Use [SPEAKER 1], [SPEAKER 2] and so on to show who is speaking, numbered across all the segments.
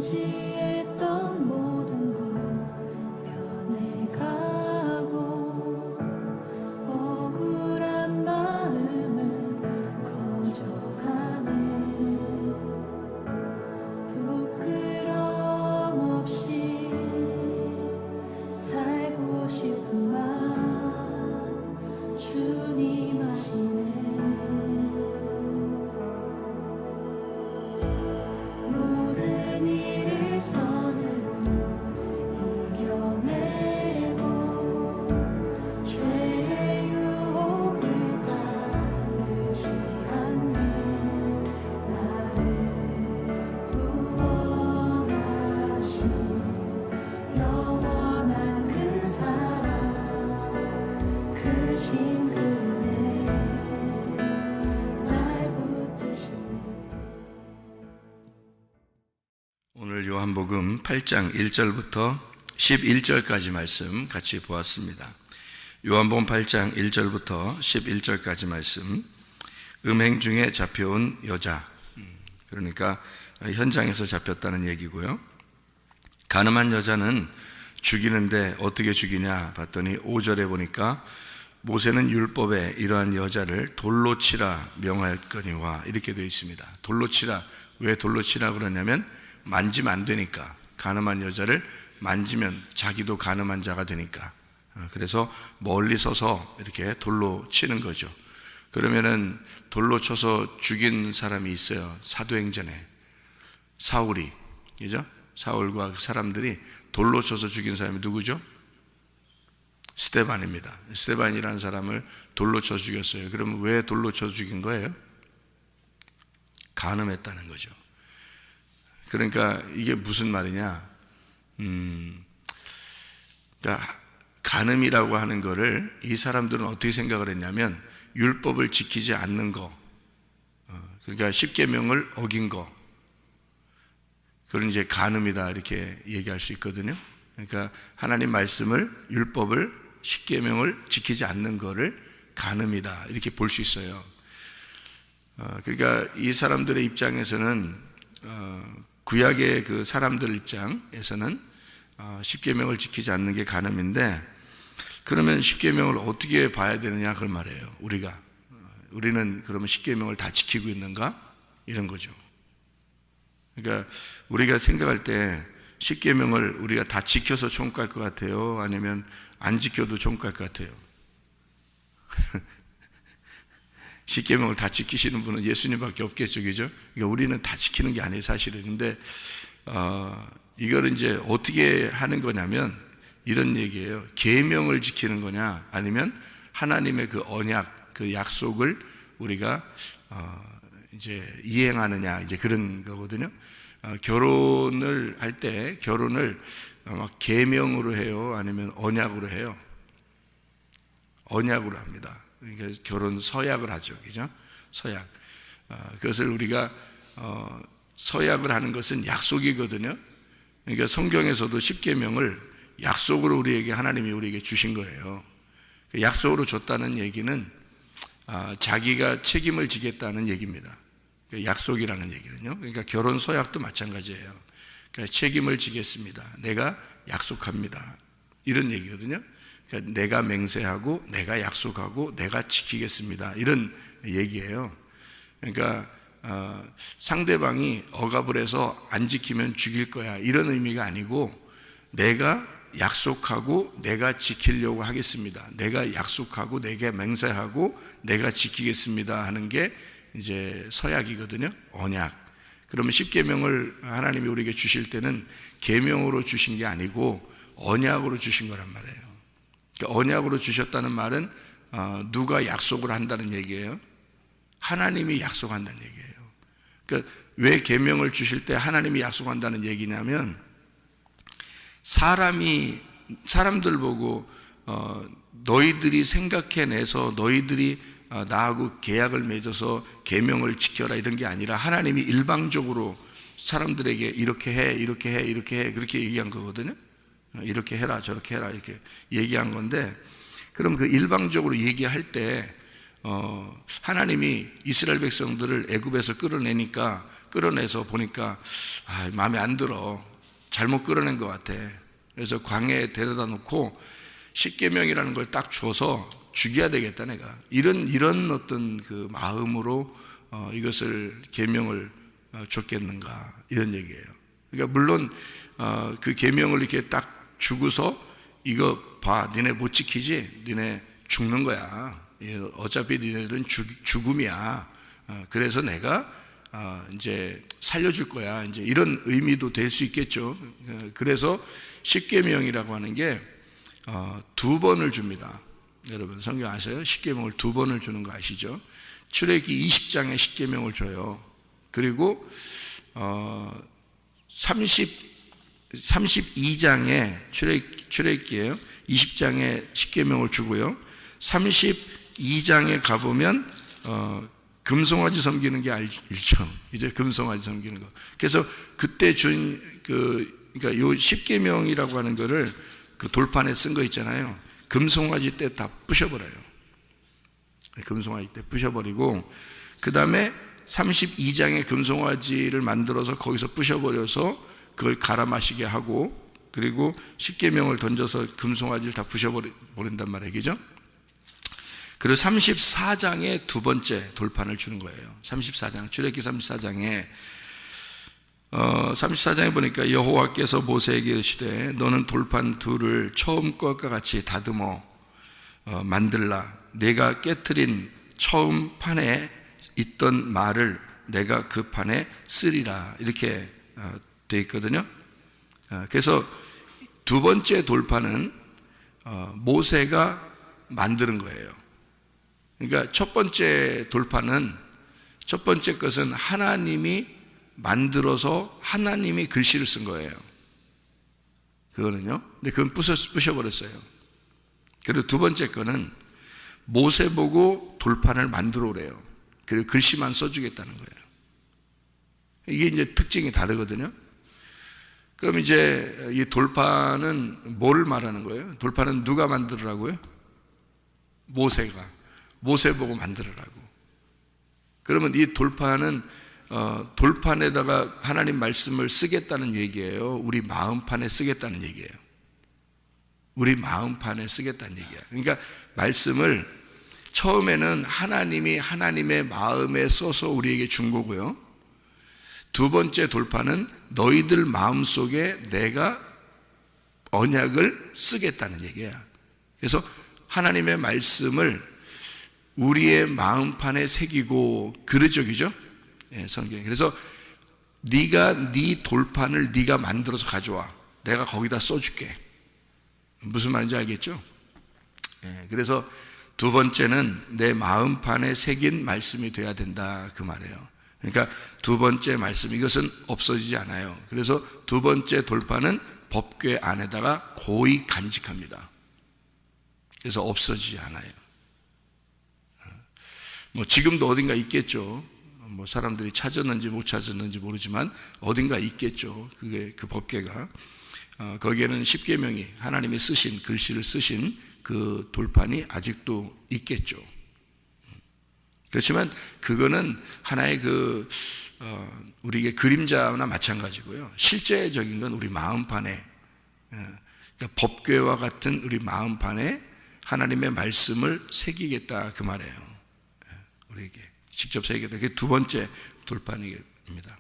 [SPEAKER 1] 의지했던 모든 것 변해가고 억울한 마음은 커져가네. 부끄럼 없이 살고 싶은 맘 주님 아시네. 모든 일을 선으로 이겨내고 죄의 유혹을 따르지 않네. 나를 구원하신 영원한 그 사랑 크신 그네 날 붙드시네.
[SPEAKER 2] 오늘 요한복음 8장 1절부터 11절까지 말씀 같이 보았습니다. 요한복음 8장 1절부터 11절까지 말씀, 음행 중에 잡혀온 여자, 그러니까 현장에서 잡혔다는 얘기고요. 간음한 여자는 죽이는데 어떻게 죽이냐 봤더니 5절에 보니까 모세는 율법에 이러한 여자를 돌로 치라 명하였거니와 이렇게 되어 있습니다. 돌로 치라. 왜 돌로 치라 그러냐면 만지면 안 되니까. 간음한 여자를 만지면 자기도 간음한 자가 되니까. 그래서 멀리 서서 이렇게 돌로 치는 거죠. 그러면은 돌로 쳐서 죽인 사람이 있어요. 사도행전에 사울이, 그죠? 사울과 그 사람들이 돌로 쳐서 죽인 사람이 누구죠? 스데반입니다. 스데반이라는 사람을 돌로 쳐 죽였어요. 그러면 왜 돌로 쳐 죽인 거예요? 간음했다는 거죠. 그러니까 이게 무슨 말이냐? 그러니까 간음이라고 하는 거를 이 사람들은 어떻게 생각을 했냐면 율법을 지키지 않는 거, 그러니까 십계명을 어긴 거, 그런 이제 간음이다 이렇게 얘기할 수 있거든요. 그러니까 하나님 말씀을, 율법을, 십계명을 지키지 않는 거를 간음이다 이렇게 볼 수 있어요. 그러니까 이 사람들의 입장에서는 구약의 그 사람들 입장에서는 십계명을 지키지 않는 게 간음인데, 그러면 십계명을 어떻게 봐야 되느냐 그런 말이에요. 우리는 그러면 십계명을 다 지키고 있는가 이런 거죠. 그러니까 우리가 생각할 때 십계명을 우리가 다 지켜서 천국 갈 것 같아요? 아니면 안 지켜도 천국 갈 것 같아요? 십계명을 다 지키시는 분은 예수님밖에 없겠죠, 그죠? 그러니까 우리는 다 지키는 게 아니에요, 사실은. 근데 이걸 이제 어떻게 하는 거냐면 이런 얘기예요. 계명을 지키는 거냐, 아니면 하나님의 그 언약, 그 약속을 우리가 이제 이행하느냐, 이제 그런 거거든요. 결혼을 할 때 결혼을 계명으로 해요, 아니면 언약으로 해요? 언약으로 합니다. 그러니까 결혼 서약을 하죠, 그죠? 서약. 그것을 우리가 서약을 하는 것은 약속이거든요. 그러니까 성경에서도 십계명을 약속으로 하나님이 우리에게 주신 거예요. 약속으로 줬다는 얘기는 자기가 책임을 지겠다는 얘기입니다. 약속이라는 얘기는요. 그러니까 결혼 서약도 마찬가지예요. 그러니까 책임을 지겠습니다. 내가 약속합니다. 이런 얘기거든요. 그러니까 내가 맹세하고 내가 약속하고 내가 지키겠습니다. 이런 얘기예요. 그러니까 상대방이 억압을 해서 안 지키면 죽일 거야 이런 의미가 아니고, 내가 약속하고 내가 지키려고 하겠습니다. 내가 약속하고 내가 맹세하고 내가 지키겠습니다 하는 게 이제 서약이거든요. 언약. 그러면 십계명을 하나님이 우리에게 주실 때는 계명으로 주신 게 아니고 언약으로 주신 거란 말이에요. 그러니까 언약으로 주셨다는 말은 누가 약속을 한다는 얘기예요? 하나님이 약속한다는 얘기예요. 그러니까 왜 계명을 주실 때 하나님이 약속한다는 얘기냐면, 사람들 보고 너희들이 생각해내서 너희들이 나하고 계약을 맺어서 계명을 지켜라 이런 게 아니라 하나님이 일방적으로 사람들에게 이렇게 해, 이렇게 해, 이렇게 해, 그렇게 얘기한 거거든요. 이렇게 해라, 저렇게 해라, 이렇게 얘기한 건데, 그럼 그 일방적으로 얘기할 때 하나님이 이스라엘 백성들을 애굽에서 끌어내니까 끌어내서 보니까 마음에 안 들어. 잘못 끌어낸 것 같아. 그래서 광야에 데려다 놓고 십계명이라는 걸 딱 줘서 죽여야 되겠다 내가. 이런 어떤 그 마음으로 이것을 계명을 줬겠는가 이런 얘기예요. 그러니까 물론 그 계명을 이렇게 딱 주고서 이거 봐, 니네 못 지키지? 니네 죽는 거야. 어차피 니네들은 죽음이야. 그래서 내가 이제 살려줄 거야. 이제 이런 의미도 될 수 있겠죠. 그래서 십계명이라고 하는 게 2번을 줍니다. 여러분 성경 아세요? 십계명을 2번을 주는 거 아시죠? 출애굽기 20장에 십계명을 줘요. 그리고 32장에 출애굽기예요. 20장에 십계명을 주고요. 32장에 가보면 금송아지 섬기는 게 알죠. 이제 금송아지 섬기는 거. 그래서 그때 준 그러니까 요 십계명이라고 하는 거를 그 돌판에 쓴 거 있잖아요. 금송아지 때 다 부셔버려요. 금송아지 때 부셔버리고 그 다음에 32장에 금송아지를 만들어서 거기서 부셔버려서 그걸 갈아 마시게 하고 그리고 십계명을 던져서 금송아지를 다 부셔버린단 말이에요. 그죠? 그리고 34장에 2번째 돌판을 주는 거예요. 34장, 출애굽기 34장에 34장에 보니까 여호와께서 모세에게 이르시되 너는 돌판 둘을 처음 것과 같이 다듬어 만들라. 내가 깨트린 처음 판에 있던 말을 내가 그 판에 쓰리라. 이렇게 되어 있거든요. 그래서 2번째 돌판은 모세가 만드는 거예요. 그러니까 첫 번째 돌판은 첫 번째 것은 하나님이 만들어서 하나님이 글씨를 쓴 거예요. 그거는요. 근데 그건 부셔버렸어요. 그리고 2번째 거는 모세 보고 돌판을 만들어 오래요. 그리고 글씨만 써주겠다는 거예요. 이게 이제 특징이 다르거든요. 그럼 이제 이 돌판은 뭐를 말하는 거예요? 돌판은 누가 만들으라고요? 모세가. 모세 보고 만들으라고. 그러면 이 돌판은 돌판에다가 하나님 말씀을 쓰겠다는 얘기예요? 우리 마음판에 쓰겠다는 얘기예요? 우리 마음판에 쓰겠다는 얘기야. 그러니까 말씀을 처음에는 하나님이 하나님의 마음에 써서 우리에게 준 거고요. 2번째 돌판은 너희들 마음속에 내가 언약을 쓰겠다는 얘기야. 그래서 하나님의 말씀을 우리의 마음판에 새기고 그러적이죠. 예, 성경에. 그래서 네가 네 돌판을 네가 만들어서 가져와. 내가 거기다 써줄게. 무슨 말인지 알겠죠? 예, 그래서 2번째는 내 마음판에 새긴 말씀이 돼야 된다 그 말이에요. 그러니까 2번째 말씀 이것은 없어지지 않아요. 그래서 2번째 돌판은 법궤 안에다가 고이 간직합니다. 그래서 없어지지 않아요. 뭐 지금도 어딘가 있겠죠. 뭐 사람들이 찾았는지 못 찾았는지 모르지만 어딘가 있겠죠. 그게 그 법궤가 거기에는 십계명이 하나님이 쓰신 글씨를 쓰신 그 돌판이 아직도 있겠죠. 그렇지만 그거는 하나의 우리에게 그림자나 마찬가지고요. 실제적인 건 우리 마음판에 그러니까 법궤와 같은 우리 마음판에 하나님의 말씀을 새기겠다 그 말이에요. 우리에게 직접 새기겠다. 그게 2번째 돌판입니다.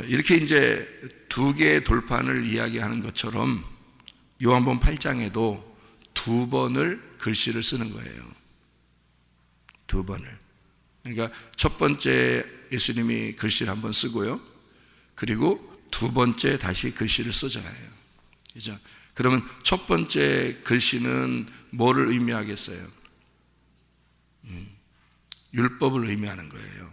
[SPEAKER 2] 이렇게 이제 2개의 돌판을 이야기하는 것처럼 요한복음 8장에도 2번을 글씨를 쓰는 거예요. 2번을. 그러니까 첫 번째 예수님이 글씨를 한번 쓰고요. 그리고 2번째 다시 글씨를 쓰잖아요. 그죠? 그러면 첫 번째 글씨는 뭐를 의미하겠어요? 율법을 의미하는 거예요.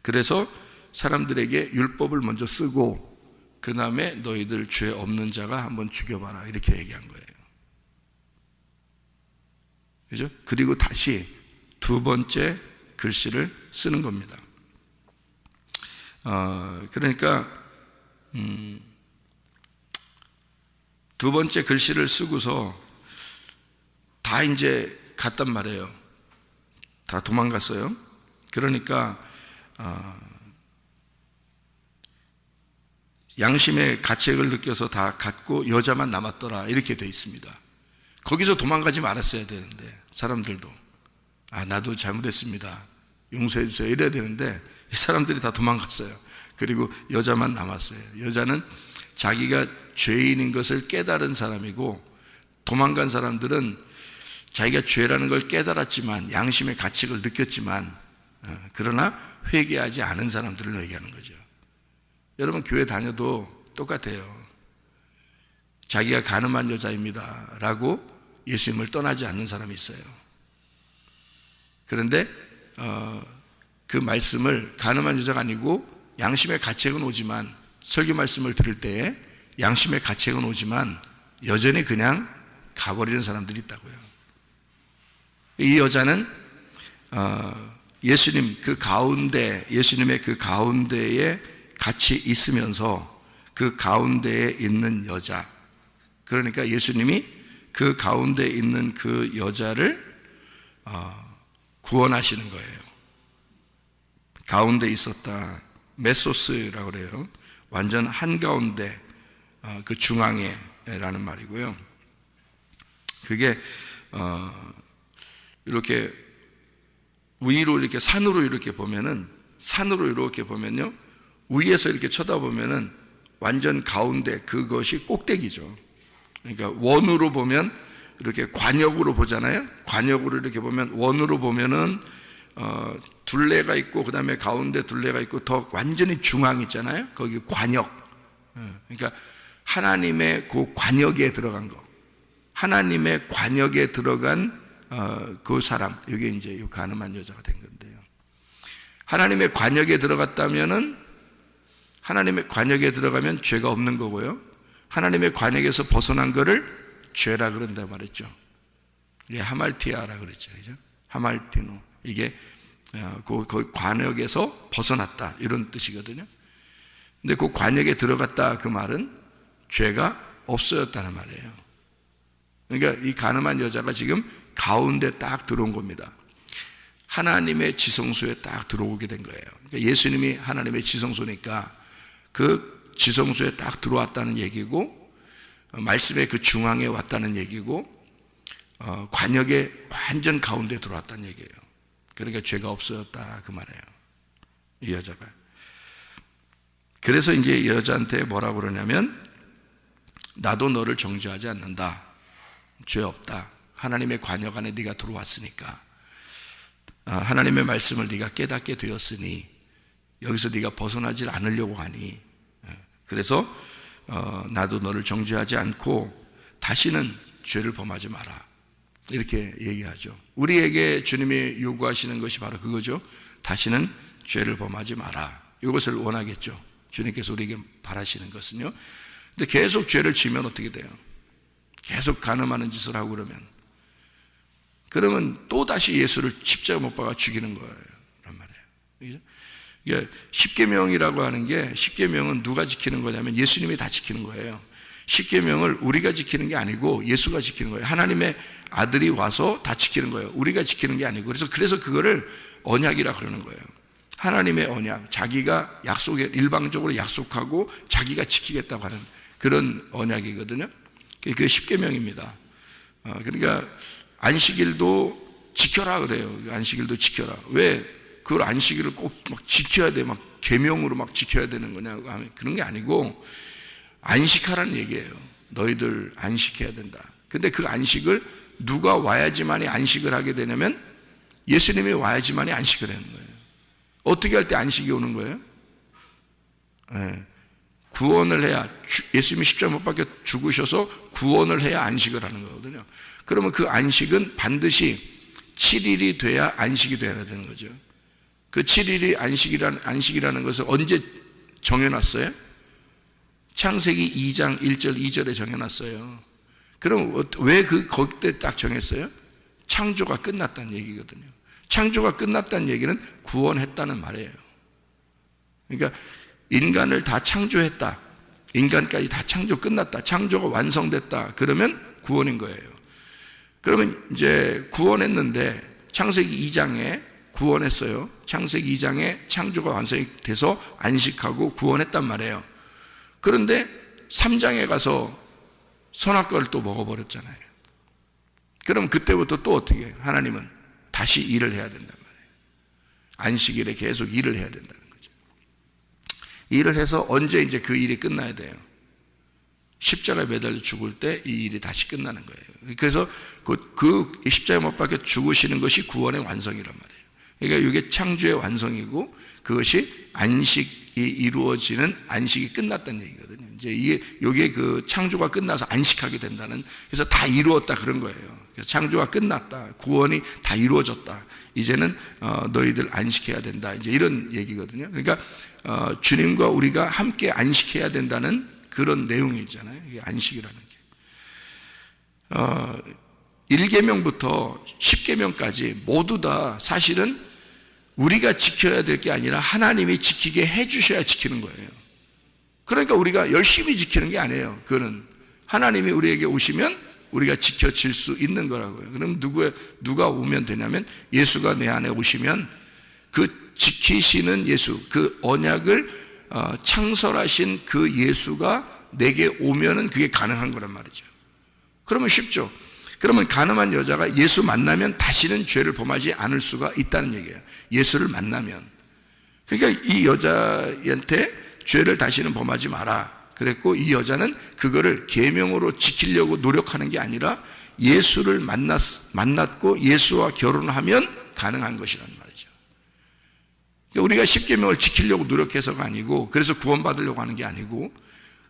[SPEAKER 2] 그래서 사람들에게 율법을 먼저 쓰고 그 다음에 너희들 죄 없는 자가 한번 죽여봐라 이렇게 얘기한 거예요. 그죠? 그리고 다시 2번째 글씨를 쓰는 겁니다. 그러니까 2번째 글씨를 쓰고서 다 이제 갔단 말이에요. 다 도망갔어요. 그러니까 양심의 가책을 느껴서 다 갔고 여자만 남았더라 이렇게 되어 있습니다. 거기서 도망가지 말았어야 되는데 사람들도 나도 잘못했습니다, 용서해 주세요 이래야 되는데 이 사람들이 다 도망갔어요. 그리고 여자만 남았어요. 여자는 자기가 죄인인 것을 깨달은 사람이고, 도망간 사람들은 자기가 죄라는 걸 깨달았지만 양심의 가책을 느꼈지만 그러나 회개하지 않은 사람들을 얘기하는 거죠. 여러분 교회 다녀도 똑같아요. 자기가 가늠한 여자입니다 라고 예수님을 떠나지 않는 사람이 있어요. 그런데 그 말씀을, 가늠한 여자가 아니고 양심의 가책은 오지만, 설교 말씀을 들을 때에 양심의 가책은 오지만 여전히 그냥 가버리는 사람들이 있다고요. 이 여자는 예수님 그 가운데, 예수님의 그 가운데에 같이 있으면서 그 가운데에 있는 여자, 그러니까 예수님이 그 가운데 있는 그 여자를 구원하시는 거예요. 가운데 있었다, 메소스라고 그래요. 완전 한가운데, 그 중앙에 라는 말이고요. 그게 이렇게 위로 이렇게 산으로 이렇게 보면은, 산으로 이렇게 보면요, 위에서 이렇게 쳐다보면은 완전 가운데, 그것이 꼭대기죠. 그러니까 원으로 보면 이렇게 관역으로 보잖아요. 관역으로 이렇게 보면, 원으로 보면은 둘레가 있고 그 다음에 가운데 둘레가 있고 더 완전히 중앙 있잖아요. 거기 관역. 그러니까 하나님의 그 관역에 들어간 거, 하나님의 관역에 들어간 그 사람, 이게 이제 이 가늠한 여자가 된 건데요. 하나님의 관역에 들어갔다면은, 하나님의 관역에 들어가면 죄가 없는 거고요. 하나님의 관역에서 벗어난 거를 죄라 그런다 말했죠. 이게 하말티아라 그랬죠, 그죠? 하말티노, 이게 그 관역에서 벗어났다 이런 뜻이거든요. 근데 그 관역에 들어갔다 그 말은 죄가 없어졌다는 말이에요. 그러니까 이 가늠한 여자가 지금 가운데 딱 들어온 겁니다. 하나님의 지성소에 딱 들어오게 된 거예요. 그러니까 예수님이 하나님의 지성소니까 그 지성소에 딱 들어왔다는 얘기고, 말씀의 그 중앙에 왔다는 얘기고, 관역의 완전 가운데 들어왔다는 얘기예요. 그러니까 죄가 없어졌다 그 말이에요, 이 여자가. 그래서 이제 여자한테 뭐라고 그러냐면, 나도 너를 정죄하지 않는다, 죄 없다, 하나님의 관역 안에 네가 들어왔으니까, 하나님의 말씀을 네가 깨닫게 되었으니 여기서 네가 벗어나질 않으려고 하니, 그래서 나도 너를 정죄하지 않고 다시는 죄를 범하지 마라 이렇게 얘기하죠. 우리에게 주님이 요구하시는 것이 바로 그거죠. 다시는 죄를 범하지 마라. 이것을 원하겠죠. 주님께서 우리에게 바라시는 것은요. 근데 계속 죄를 지면 어떻게 돼요? 계속 가늠하는 짓을 하고 그러면 또다시 예수를 십자가 못 박아 죽이는 거예요, 란 말이에요. 이게 십계명이라고 하는 게, 십계명은 누가 지키는 거냐면 예수님이 다 지키는 거예요. 십계명을 우리가 지키는 게 아니고 예수가 지키는 거예요. 하나님의 아들이 와서 다 지키는 거예요. 우리가 지키는 게 아니고. 그래서 그거를 언약이라 그러는 거예요. 하나님의 언약, 자기가 일방적으로 약속하고 자기가 지키겠다고 하는 그런 언약이거든요. 그게 십계명입니다. 그러니까 안식일도 지켜라 그래요. 안식일도 지켜라. 왜 그걸 안식일을 꼭 막 지켜야 돼, 막 계명으로 막 지켜야 되는 거냐고 하면 그런 게 아니고, 안식하라는 얘기예요. 너희들 안식해야 된다. 근데 그 안식을 누가 와야지만이 안식을 하게 되냐면 예수님이 와야지만이 안식을 하는 거예요. 어떻게 할 때 안식이 오는 거예요? 구원을 해야, 예수님이 십자가 못 박혀 죽으셔서 구원을 해야 안식을 하는 거거든요. 그러면 그 안식은 반드시 7일이 돼야 안식이 돼야 되는 거죠. 그 7일이 안식이라는 것을 언제 정해놨어요? 창세기 2장 1절 2절에 정해놨어요. 그럼 왜 거기때 딱 정했어요? 창조가 끝났다는 얘기거든요. 창조가 끝났다는 얘기는 구원했다는 말이에요. 그러니까 인간을 다 창조했다, 인간까지 다 창조 끝났다, 창조가 완성됐다, 그러면 구원인 거예요. 그러면 이제 구원했는데 창세기 2장에 구원했어요. 창세기 2장에 창조가 완성이 돼서 안식하고 구원했단 말이에요. 그런데 3장에 가서 선악과를 또 먹어버렸잖아요. 그럼 그때부터 또 어떻게 해요? 하나님은 다시 일을 해야 된단 말이에요. 안식일에 계속 일을 해야 된다는 거죠. 일을 해서 언제 이제 그 일이 끝나야 돼요? 십자가에 매달려 죽을 때 이 일이 다시 끝나는 거예요. 그래서 그 십자가에 못 박혀 죽으시는 것이 구원의 완성이란 말이에요. 그러니까 이게 창조의 완성이고 그것이 안식이 이루어지는 안식이 끝났다는 얘기거든요. 이제 이게 그 창조가 끝나서 안식하게 된다는, 그래서 다 이루었다 그런 거예요. 그래서 창조가 끝났다, 구원이 다 이루어졌다, 이제는 너희들 안식해야 된다, 이제 이런 얘기거든요. 그러니까 주님과 우리가 함께 안식해야 된다는 그런 내용이 있잖아요. 이게 안식이라는 게 1계명부터 10계명까지 모두 다 사실은 우리가 지켜야 될 게 아니라 하나님이 지키게 해주셔야 지키는 거예요. 그러니까 우리가 열심히 지키는 게 아니에요. 그거는 하나님이 우리에게 오시면 우리가 지켜질 수 있는 거라고요. 그럼 누가 오면 되냐면 예수가 내 안에 오시면 그 지키시는 예수, 그 언약을 창설하신 그 예수가 내게 오면은 그게 가능한 거란 말이죠. 그러면 쉽죠. 그러면 가늠한 여자가 예수 만나면 다시는 죄를 범하지 않을 수가 있다는 얘기예요. 예수를 만나면. 그러니까 이 여자한테 죄를 다시는 범하지 마라 그랬고, 이 여자는 그거를 계명으로 지키려고 노력하는 게 아니라 예수를 만났고 예수와 결혼하면 가능한 것이란 말이죠. 그러니까 우리가 십계명을 지키려고 노력해서가 아니고, 그래서 구원받으려고 하는 게 아니고,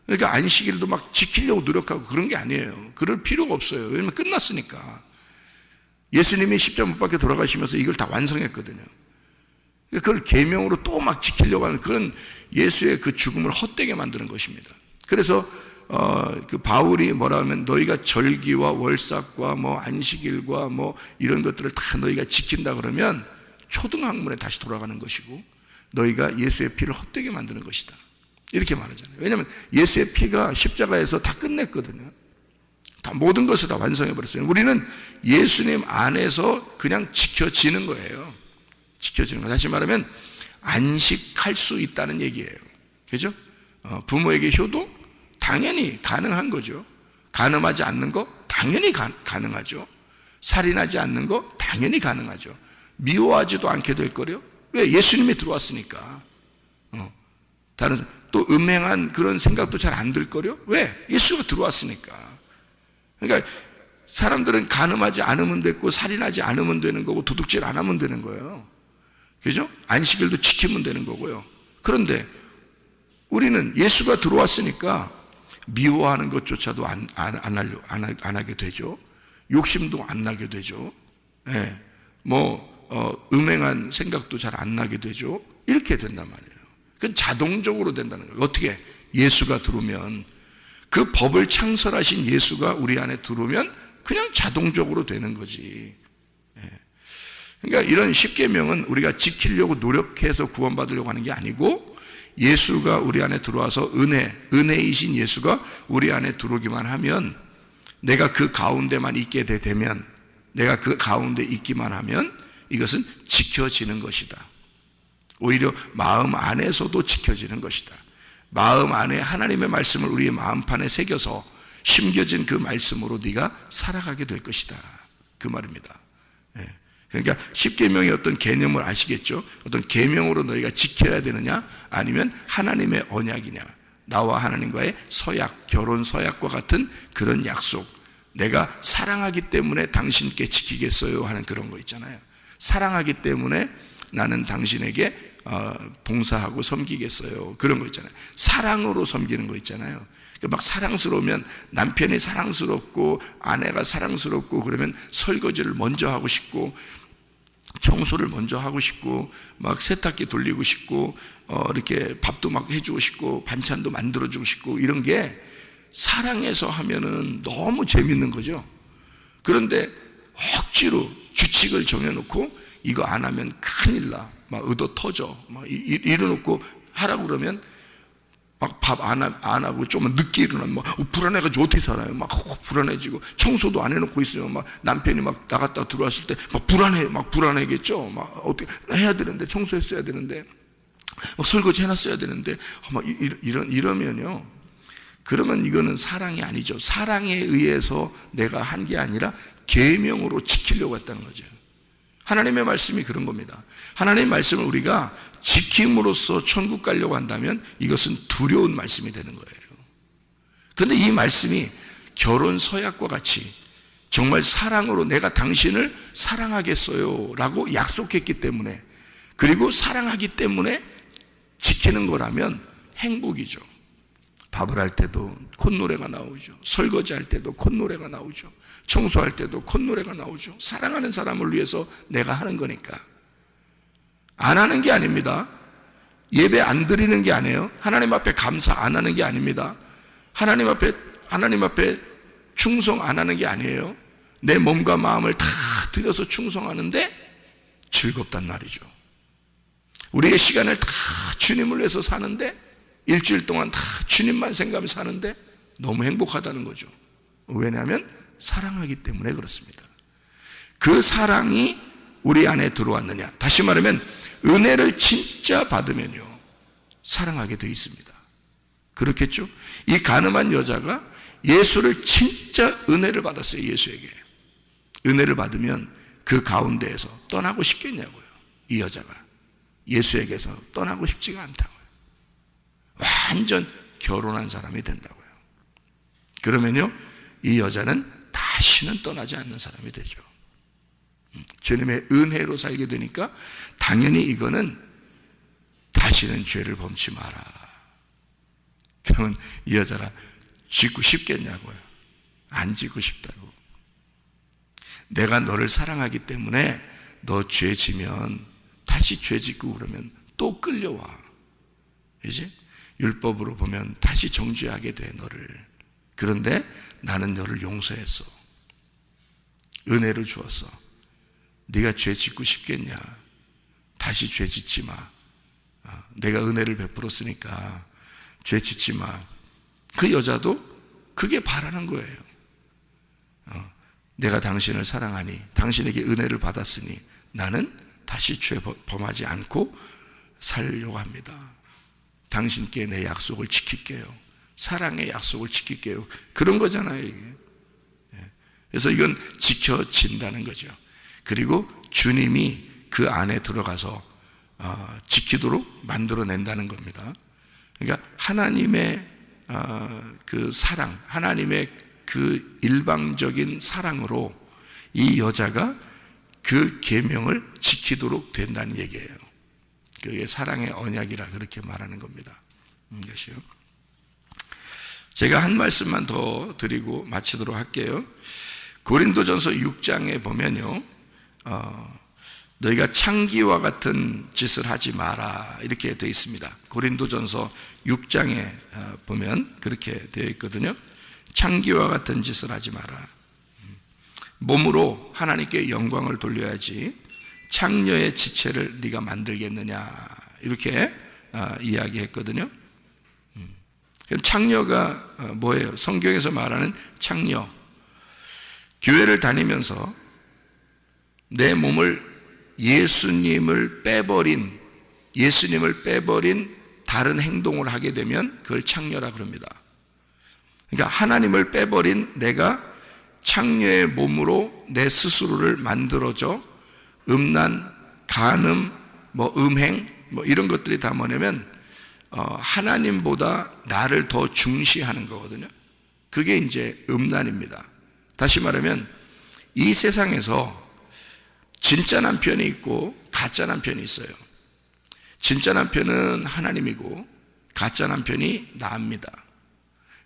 [SPEAKER 2] 그러니까 안식일도 막 지키려고 노력하고 그런 게 아니에요. 그럴 필요가 없어요. 왜냐면 끝났으니까. 예수님이 십자가 못 박혀 돌아가시면서 이걸 다 완성했거든요. 그걸 계명으로 또 막 지키려고 하는 그런 예수의 그 죽음을 헛되게 만드는 것입니다. 그래서 그 바울이 뭐라 하면 너희가 절기와 월삭과 뭐 안식일과 뭐 이런 것들을 다 너희가 지킨다 그러면 초등학문에 다시 돌아가는 것이고, 너희가 예수의 피를 헛되게 만드는 것이다, 이렇게 말하잖아요. 왜냐하면 예수의 피가 십자가에서 다 끝냈거든요. 다 모든 것을 다 완성해버렸어요. 우리는 예수님 안에서 그냥 지켜지는 거예요. 지켜지는 거. 다시 말하면 안식할 수 있다는 얘기예요. 그죠? 부모에게 효도? 당연히 가능한 거죠. 간음하지 않는 거? 당연히 가능하죠. 살인하지 않는 거? 당연히 가능하죠. 미워하지도 않게 될 거요. 왜? 예수님이 들어왔으니까. 다른 또 음행한 그런 생각도 잘 안 들 거요. 왜? 예수가 들어왔으니까. 그러니까 사람들은 간음하지 않으면 됐고 살인하지 않으면 되는 거고 도둑질 안 하면 되는 거예요. 그죠? 안식일도 지키면 되는 거고요. 그런데 우리는 예수가 들어왔으니까 미워하는 것조차도 안 하게 되죠. 욕심도 안 나게 되죠. 예. 음행한 생각도 잘 안 나게 되죠. 이렇게 된단 말이에요. 그건 자동적으로 된다는 거예요. 어떻게? 예수가 들어오면, 그 법을 창설하신 예수가 우리 안에 들어오면 그냥 자동적으로 되는 거지. 그러니까 이런 십계명은 우리가 지키려고 노력해서 구원받으려고 하는 게 아니고, 예수가 우리 안에 들어와서 은혜이신 예수가 우리 안에 들어오기만 하면, 내가 그 가운데만 있게 되면, 내가 그 가운데 있기만 하면 이것은 지켜지는 것이다. 오히려 마음 안에서도 지켜지는 것이다. 마음 안에 하나님의 말씀을 우리의 마음판에 새겨서 심겨진 그 말씀으로 네가 살아가게 될 것이다, 그 말입니다. 그러니까 십계명의 어떤 개념을 아시겠죠? 어떤 계명으로 너희가 지켜야 되느냐, 아니면 하나님의 언약이냐, 나와 하나님과의 서약, 결혼 서약과 같은 그런 약속, 내가 사랑하기 때문에 당신께 지키겠어요 하는 그런 거 있잖아요. 사랑하기 때문에 나는 당신에게 봉사하고 섬기겠어요, 그런 거 있잖아요. 사랑으로 섬기는 거 있잖아요. 막 사랑스러우면, 남편이 사랑스럽고 아내가 사랑스럽고 그러면 설거지를 먼저 하고 싶고 청소를 먼저 하고 싶고 막 세탁기 돌리고 싶고 이렇게 밥도 막 해주고 싶고 반찬도 만들어주고 싶고, 이런 게 사랑해서 하면은 너무 재밌는 거죠. 그런데 억지로 규칙을 정해놓고 이거 안 하면 큰일 나, 막 의도 터져, 막 이래놓고 하라고 그러면 막 밥 안 하고 좀 늦게 일어나면 막 불안해가지고 어떻게 살아요? 막 불안해지고, 청소도 안 해놓고 있으면 막 남편이 막 나갔다 들어왔을 때 막 불안해겠죠. 막 어떻게 해야 되는데, 청소했어야 되는데, 막 설거지 해놨어야 되는데, 막 이러면요, 그러면 이거는 사랑이 아니죠. 사랑에 의해서 내가 한 게 아니라 계명으로 지키려고 했다는 거죠. 하나님의 말씀이 그런 겁니다. 하나님의 말씀을 우리가 지킴으로써 천국 가려고 한다면 이것은 두려운 말씀이 되는 거예요. 그런데 이 말씀이 결혼 서약과 같이 정말 사랑으로 내가 당신을 사랑하겠어요 라고 약속했기 때문에, 그리고 사랑하기 때문에 지키는 거라면 행복이죠. 밥을 할 때도 콧노래가 나오죠. 설거지 할 때도 콧노래가 나오죠. 청소할 때도 콧노래가 나오죠. 사랑하는 사람을 위해서 내가 하는 거니까. 안 하는 게 아닙니다. 예배 안 드리는 게 아니에요. 하나님 앞에 감사 안 하는 게 아닙니다. 하나님 앞에 충성 안 하는 게 아니에요. 내 몸과 마음을 다 들여서 충성하는데 즐겁단 말이죠. 우리의 시간을 다 주님을 위해서 사는데, 일주일 동안 다 주님만 생각하며 사는데 너무 행복하다는 거죠. 왜냐하면 사랑하기 때문에 그렇습니다. 그 사랑이 우리 안에 들어왔느냐, 다시 말하면 은혜를 진짜 받으면요 사랑하게 되어 있습니다. 그렇겠죠? 이 가늠한 여자가 예수를 진짜 은혜를 받았어요. 예수에게 은혜를 받으면 그 가운데에서 떠나고 싶겠냐고요. 이 여자가 예수에게서 떠나고 싶지가 않다고요. 완전 결혼한 사람이 된다고요. 그러면요 이 여자는 다시는 떠나지 않는 사람이 되죠. 주님의 은혜로 살게 되니까 당연히 이거는 다시는 죄를 범치 마라. 그러면 이 여자가 짓고 싶겠냐고요. 안 짓고 싶다고. 내가 너를 사랑하기 때문에 너 죄 지면 다시 죄 짓고 그러면 또 끌려와. 이제 율법으로 보면 다시 정죄하게 돼 너를. 그런데 나는 너를 용서했어. 은혜를 주었어. 네가 죄 짓고 싶겠냐? 다시 죄 짓지 마. 내가 은혜를 베풀었으니까 죄 짓지 마. 그 여자도 그게 바라는 거예요. 내가 당신을 사랑하니, 당신에게 은혜를 받았으니 나는 다시 죄 범하지 않고 살려고 합니다. 당신께 내 약속을 지킬게요. 사랑의 약속을 지킬게요. 그런 거잖아요, 이게. 그래서 이건 지켜진다는 거죠. 그리고 주님이 그 안에 들어가서 지키도록 만들어낸다는 겁니다. 그러니까 하나님의 그 사랑, 하나님의 그 일방적인 사랑으로 이 여자가 그 계명을 지키도록 된다는 얘기예요. 그게 사랑의 언약이라 그렇게 말하는 겁니다. 이것이요. 제가 한 말씀만 더 드리고 마치도록 할게요. 고린도전서 6장에 보면요, 너희가 창기와 같은 짓을 하지 마라 이렇게 되어 있습니다. 고린도전서 6장에 보면 그렇게 되어 있거든요. 창기와 같은 짓을 하지 마라. 몸으로 하나님께 영광을 돌려야지 창녀의 지체를 네가 만들겠느냐 이렇게 이야기했거든요. 창녀가 뭐예요? 성경에서 말하는 창녀, 교회를 다니면서 내 몸을 예수님을 빼버린 다른 행동을 하게 되면 그걸 창녀라 그럽니다. 그러니까 하나님을 빼버린 내가 창녀의 몸으로 내 스스로를 만들어져 음란, 간음, 음행 이런 것들이 다 뭐냐면 하나님보다 나를 더 중시하는 거거든요. 그게 이제 음란입니다. 다시 말하면 이 세상에서 진짜 남편이 있고 가짜 남편이 있어요. 진짜 남편은 하나님이고 가짜 남편이 나입니다.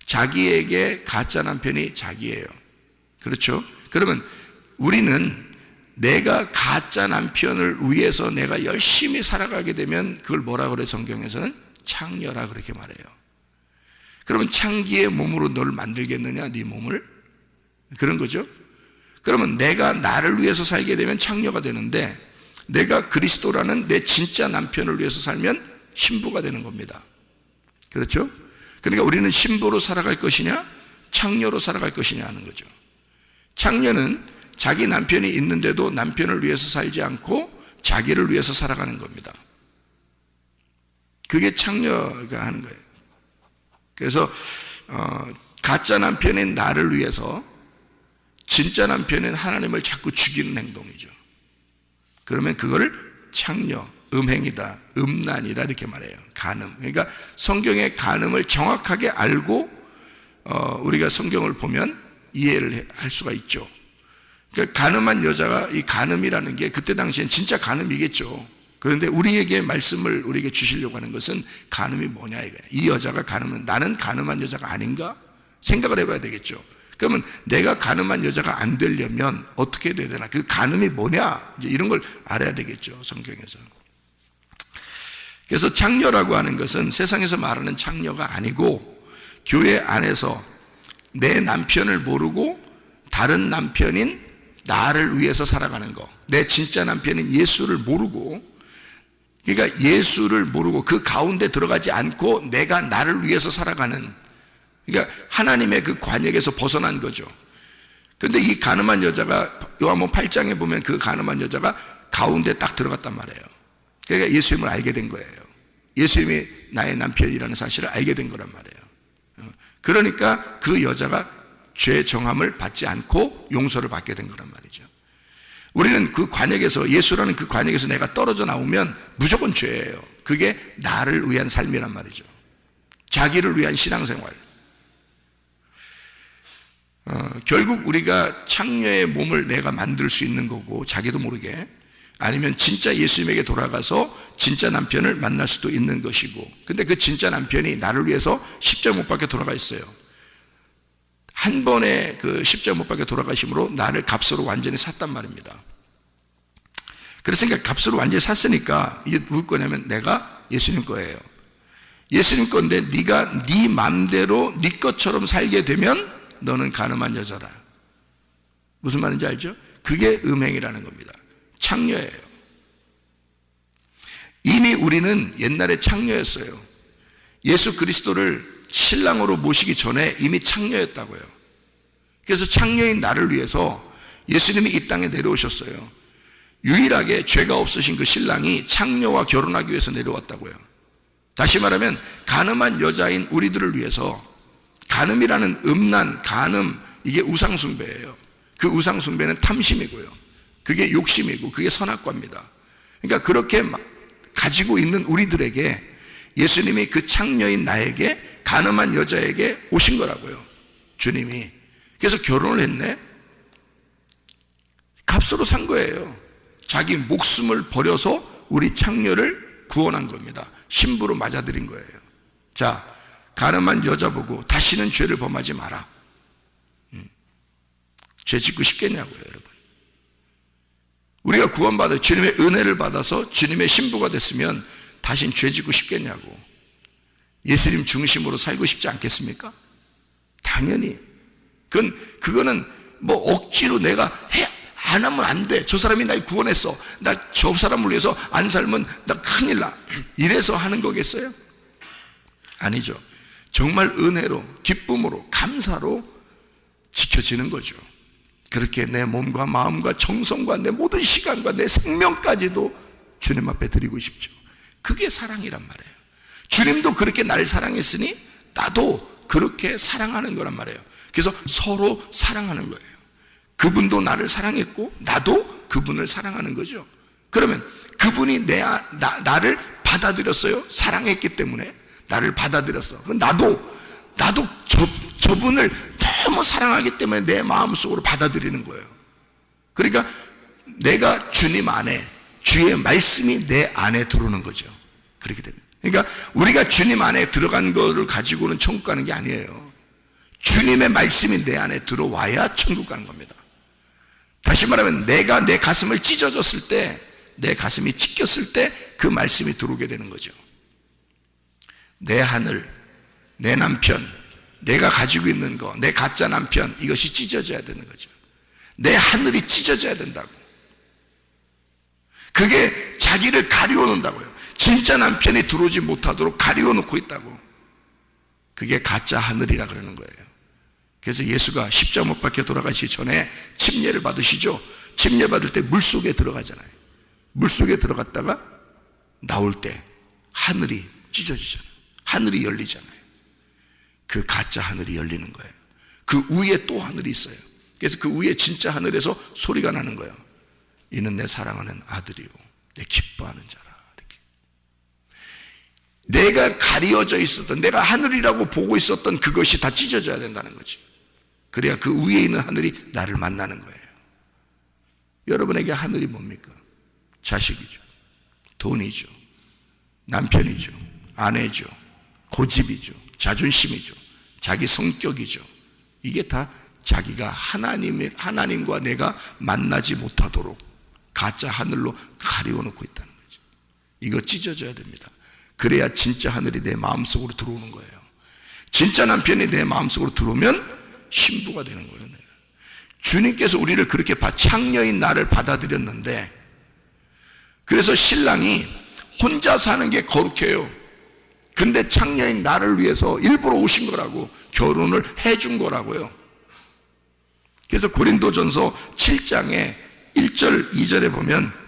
[SPEAKER 2] 자기에게 가짜 남편이 자기예요. 그렇죠? 그러면 우리는 내가 가짜 남편을 위해서 내가 열심히 살아가게 되면 그걸 뭐라 그래? 성경에서는 창녀라 그렇게 말해요. 그러면 창기의 몸으로 너를 만들겠느냐? 네 몸을? 그런 거죠. 그러면 내가 나를 위해서 살게 되면 창녀가 되는데, 내가 그리스도라는 내 진짜 남편을 위해서 살면 신부가 되는 겁니다. 그렇죠? 그러니까 우리는 신부로 살아갈 것이냐 창녀로 살아갈 것이냐 하는 거죠. 창녀는 자기 남편이 있는데도 남편을 위해서 살지 않고 자기를 위해서 살아가는 겁니다. 그게 창녀가 하는 거예요. 그래서 가짜 남편인 나를 위해서 진짜 남편인 하나님을 자꾸 죽이는 행동이죠. 그러면 그걸 창녀, 음행이다, 음란이다 이렇게 말해요. 간음. 그러니까 성경의 간음을 정확하게 알고 우리가 성경을 보면 이해를 할 수가 있죠. 그러니까 간음한 여자가, 이 간음이라는 게 그때 당시엔 진짜 간음이겠죠. 그런데 우리에게 말씀을 우리에게 주시려고 하는 것은 간음이 뭐냐 이거예요. 이 여자가 간음은 나는 간음한 여자가 아닌가 생각을 해봐야 되겠죠. 그러면 내가 간음한 여자가 안 되려면 어떻게 돼야 되나? 그 간음이 뭐냐? 이제 이런 걸 알아야 되겠죠, 성경에서. 그래서 창녀라고 하는 것은 세상에서 말하는 창녀가 아니고 교회 안에서 내 남편을 모르고 다른 남편인 나를 위해서 살아가는 거. 내 진짜 남편인 예수를 모르고, 그러니까 예수를 모르고 그 가운데 들어가지 않고 내가 나를 위해서 살아가는, 그러니까 하나님의 그 관역에서 벗어난 거죠. 그런데 이 간음한 여자가 요한복음 8장에 보면 그 간음한 여자가 가운데 딱 들어갔단 말이에요. 그러니까 예수님을 알게 된 거예요. 예수님이 나의 남편이라는 사실을 알게 된 거란 말이에요. 그러니까 그 여자가 죄 정함을 받지 않고 용서를 받게 된 거란 말이죠. 우리는 그 관역에서, 예수라는 그 관역에서 내가 떨어져 나오면 무조건 죄예요. 그게 나를 위한 삶이란 말이죠. 자기를 위한 신앙생활. 결국 우리가 창녀의 몸을 내가 만들 수 있는 거고, 자기도 모르게, 아니면 진짜 예수님에게 돌아가서 진짜 남편을 만날 수도 있는 것이고, 근데 그 진짜 남편이 나를 위해서 십자가 못 박혀 돌아가 있어요. 한 번에 그 십자가 못 박혀 돌아가심으로 나를 값으로 완전히 샀단 말입니다. 그랬으니까 값으로 완전히 샀으니까 이게 누구 거냐면 내가 예수님 거예요. 예수님 건데 네가 네 맘대로 네 것처럼 살게 되면 너는 간음한 여자다. 무슨 말인지 알죠? 그게 음행이라는 겁니다. 창녀예요. 이미 우리는 옛날에 창녀였어요. 예수 그리스도를 신랑으로 모시기 전에 이미 창녀였다고요. 그래서 창녀인 나를 위해서 예수님이 이 땅에 내려오셨어요. 유일하게 죄가 없으신 그 신랑이 창녀와 결혼하기 위해서 내려왔다고요. 다시 말하면 간음한 여자인 우리들을 위해서, 간음이라는 음란, 간음, 이게 우상숭배예요. 그 우상숭배는 탐심이고요. 그게 욕심이고 그게 선악과입니다. 그러니까 그렇게 가지고 있는 우리들에게 예수님이 그 창녀인 나에게, 간음한 여자에게 오신 거라고요. 주님이. 그래서 결혼을 했네. 값으로 산 거예요. 자기 목숨을 버려서 우리 창녀를 구원한 겁니다. 신부로 맞아들인 거예요. 자, 간음한 여자 보고 다시는 죄를 범하지 마라. 죄 짓고 싶겠냐고요, 여러분. 우리가 구원받아 주님의 은혜를 받아서 주님의 신부가 됐으면 다신 죄 짓고 싶겠냐고. 예수님 중심으로 살고 싶지 않겠습니까? 당연히. 그거는 뭐 억지로 내가 안 하면 안 돼. 저 사람이 날 구원했어. 나 저 사람을 위해서 안 살면 나 큰일 나. 이래서 하는 거겠어요? 아니죠. 정말 은혜로, 기쁨으로, 감사로 지켜지는 거죠. 그렇게 내 몸과 마음과 정성과 내 모든 시간과 내 생명까지도 주님 앞에 드리고 싶죠. 그게 사랑이란 말이에요. 주님도 그렇게 나를 사랑했으니 나도 그렇게 사랑하는 거란 말이에요. 그래서 서로 사랑하는 거예요. 그분도 나를 사랑했고 나도 그분을 사랑하는 거죠. 그러면 그분이 나를 받아들였어요. 사랑했기 때문에 나를 받아들였어. 그럼 나도 저분을 너무 사랑하기 때문에 내 마음속으로 받아들이는 거예요. 그러니까 내가 주님 안에, 주의 말씀이 내 안에 들어오는 거죠. 그렇게 되면. 그러니까 우리가 주님 안에 들어간 거를 가지고는 천국 가는 게 아니에요. 주님의 말씀이 내 안에 들어와야 천국 가는 겁니다. 다시 말하면 내가 내 가슴을 찢어졌을 때, 내 가슴이 찢겼을 때 그 말씀이 들어오게 되는 거죠. 내 하늘, 내 남편, 내가 가지고 있는 거, 내 가짜 남편, 이것이 찢어져야 되는 거죠. 내 하늘이 찢어져야 된다고. 그게 자기를 가리워 놓는다고요. 진짜 남편이 들어오지 못하도록 가리워 놓고 있다고. 그게 가짜 하늘이라 그러는 거예요. 그래서 예수가 십자가 못 박혀 돌아가시기 전에 침례를 받으시죠. 침례 받을 때 물속에 들어가잖아요. 물속에 들어갔다가 나올 때 하늘이 찢어지잖아요. 하늘이 열리잖아요. 그 가짜 하늘이 열리는 거예요. 그 위에 또 하늘이 있어요. 그래서 그 위에 진짜 하늘에서 소리가 나는 거예요. 이는 내 사랑하는 아들이요 내 기뻐하는 자라. 이렇게. 내가 가려져 있었던, 내가 하늘이라고 보고 있었던 그것이 다 찢어져야 된다는 거지. 그래야 그 위에 있는 하늘이 나를 만나는 거예요. 여러분에게 하늘이 뭡니까? 자식이죠, 돈이죠, 남편이죠, 아내죠, 고집이죠, 자존심이죠, 자기 성격이죠. 이게 다 자기가 하나님과 내가 만나지 못하도록 가짜 하늘로 가리워놓고 있다는 거죠. 이거 찢어져야 됩니다. 그래야 진짜 하늘이 내 마음속으로 들어오는 거예요. 진짜 남편이 내 마음속으로 들어오면 신부가 되는 거예요. 주님께서 우리를 그렇게 창녀인 나를 받아들였는데, 그래서 신랑이 혼자 사는 게 거룩해요. 근데 창녀인 나를 위해서 일부러 오신 거라고, 결혼을 해준 거라고요. 그래서 고린도전서 7장에 1절 2절에 보면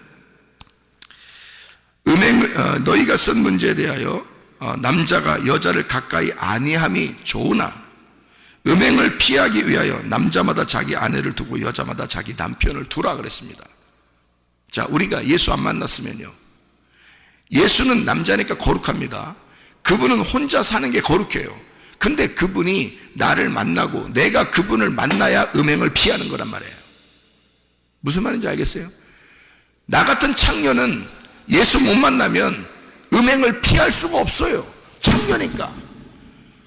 [SPEAKER 2] 너희가 쓴 문제에 대하여 남자가 여자를 가까이 아니함이 좋으나 음행을 피하기 위하여 남자마다 자기 아내를 두고 여자마다 자기 남편을 두라 그랬습니다. 자, 우리가 예수 안 만났으면요, 예수는 남자니까 거룩합니다. 그분은 혼자 사는 게 거룩해요. 근데 그분이 나를 만나고 내가 그분을 만나야 음행을 피하는 거란 말이에요. 무슨 말인지 알겠어요? 나 같은 창녀는 예수 못 만나면 음행을 피할 수가 없어요. 창녀니까.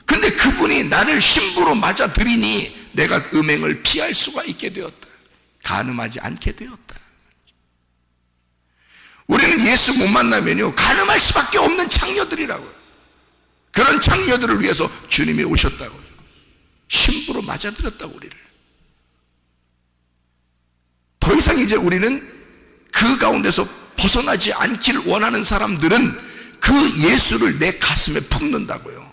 [SPEAKER 2] 근데 그분이 나를 신부로 맞아들이니 내가 음행을 피할 수가 있게 되었다. 간음하지 않게 되었다. 우리는 예수 못 만나면요, 간음할 수밖에 없는 창녀들이라고요. 그런 창녀들을 위해서 주님이 오셨다고요. 신부로 맞아들였다고 우리를. 더 이상 이제 우리는 그 가운데서 벗어나지 않길 원하는 사람들은 그 예수를 내 가슴에 품는다고요.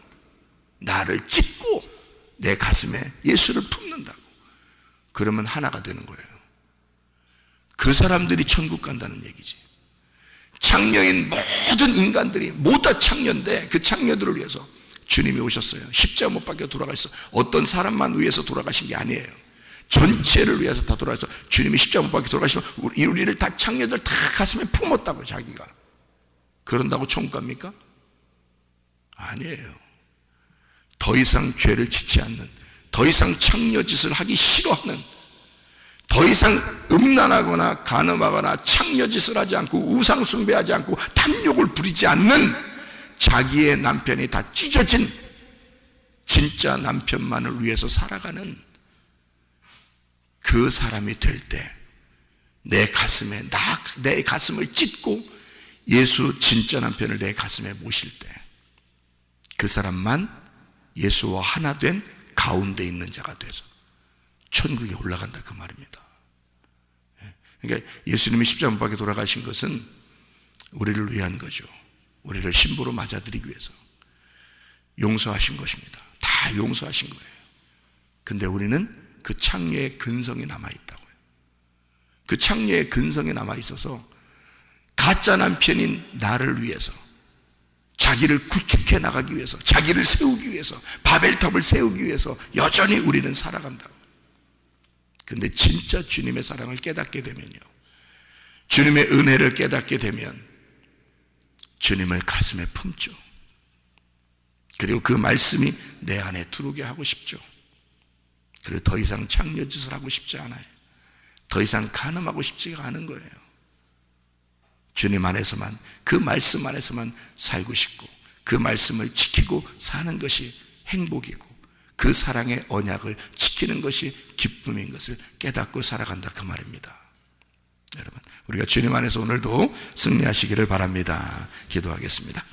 [SPEAKER 2] 나를 찢고 내 가슴에 예수를 품는다고. 그러면 하나가 되는 거예요. 그 사람들이 천국 간다는 얘기지. 창녀인 모든 인간들이 모두 다 창녀인데 그 창녀들을 위해서 주님이 오셨어요. 십자가 못 박혀 돌아가셨어. 어떤 사람만 위해서 돌아가신 게 아니에요. 전체를 위해서 다 돌아가서 주님이 십자가 못 박혀 돌아가시면 우리를 다 창녀들 다 가슴에 품었다고. 자기가 그런다고 천국 갑니까? 아니에요. 더 이상 죄를 짓지 않는, 더 이상 창녀짓을 하기 싫어하는, 더 이상 음란하거나 간음하거나 창녀짓을 하지 않고 우상 숭배하지 않고 탐욕을 부리지 않는 자기의 남편이 다 찢어진 진짜 남편만을 위해서 살아가는 그 사람이 될 때, 내 가슴을 찢고 예수 진짜 남편을 내 가슴에 모실 때, 그 사람만 예수와 하나 된 가운데 있는 자가 돼서 천국에 올라간다 그 말입니다. 그러니까 예수님이 십자가 못 박혀 돌아가신 것은 우리를 위한 거죠. 우리를 신부로 맞아들이기 위해서 용서하신 것입니다. 다 용서하신 거예요. 근데 우리는 그 창녀의 근성이 남아있다고요. 그 창녀의 근성이 남아있어서 가짜 남편인 나를 위해서, 자기를 구축해 나가기 위해서, 자기를 세우기 위해서, 바벨탑을 세우기 위해서 여전히 우리는 살아간다고. 그런데 진짜 주님의 사랑을 깨닫게 되면요, 주님의 은혜를 깨닫게 되면 주님을 가슴에 품죠. 그리고 그 말씀이 내 안에 들어오게 하고 싶죠. 그리고 더 이상 창녀짓을 하고 싶지 않아요. 더 이상 간음하고 싶지가 않은 거예요. 주님 안에서만, 그 말씀 안에서만 살고 싶고, 그 말씀을 지키고 사는 것이 행복이고, 그 사랑의 언약을 지키는 것이 기쁨인 것을 깨닫고 살아간다 그 말입니다. 여러분, 우리가 주님 안에서 오늘도 승리하시기를 바랍니다. 기도하겠습니다.